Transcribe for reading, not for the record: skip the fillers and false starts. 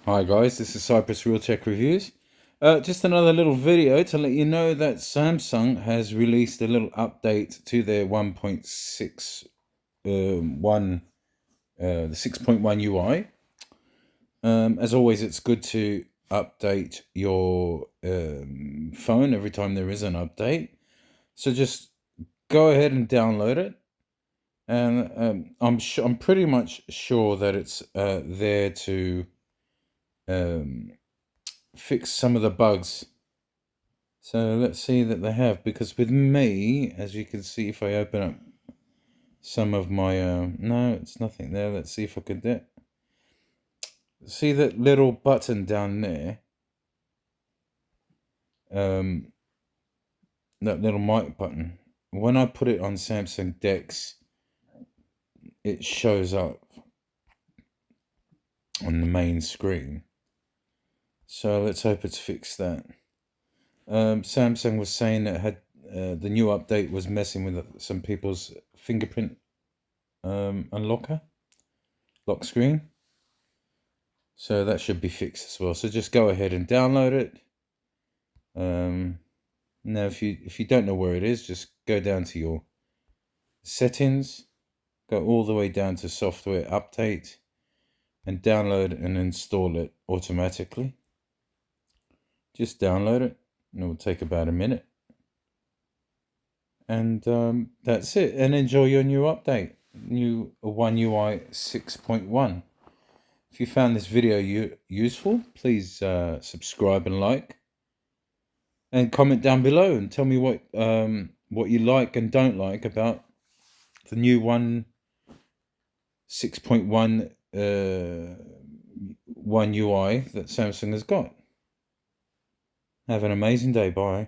Hi guys, this is Cypress Real Tech Reviews. Just another little video to let you know that Samsung has released a little update to their 1.6 the 6.1 UI. As always, it's good to update your phone every time there is an update. So just go ahead and download it, and I'm pretty much sure that it's there to um, fix some of the bugs. So let's see that they have, because with me, as you can see, if I open up some of my, no, it's nothing there. Let's see if I can do it. See that little button down there? Um, that little mic button. When I put it on Samsung DeX, it shows up on the main screen. So let's hope it's fixed that. Samsung was saying that the new update was messing with some people's fingerprint unlocker lock screen. So that should be fixed as well. So just go ahead and download it. Now, if you don't know where it is, just go down to your settings, go all the way down to software update, and download and install it automatically. Just download it, and it will take about a minute. And that's it. And enjoy your new update, new One UI 6.1. If you found this video useful, please subscribe and like, and comment down below and tell me what you like and don't like about the new 6.1 One UI that Samsung has got. Have an amazing day. Bye.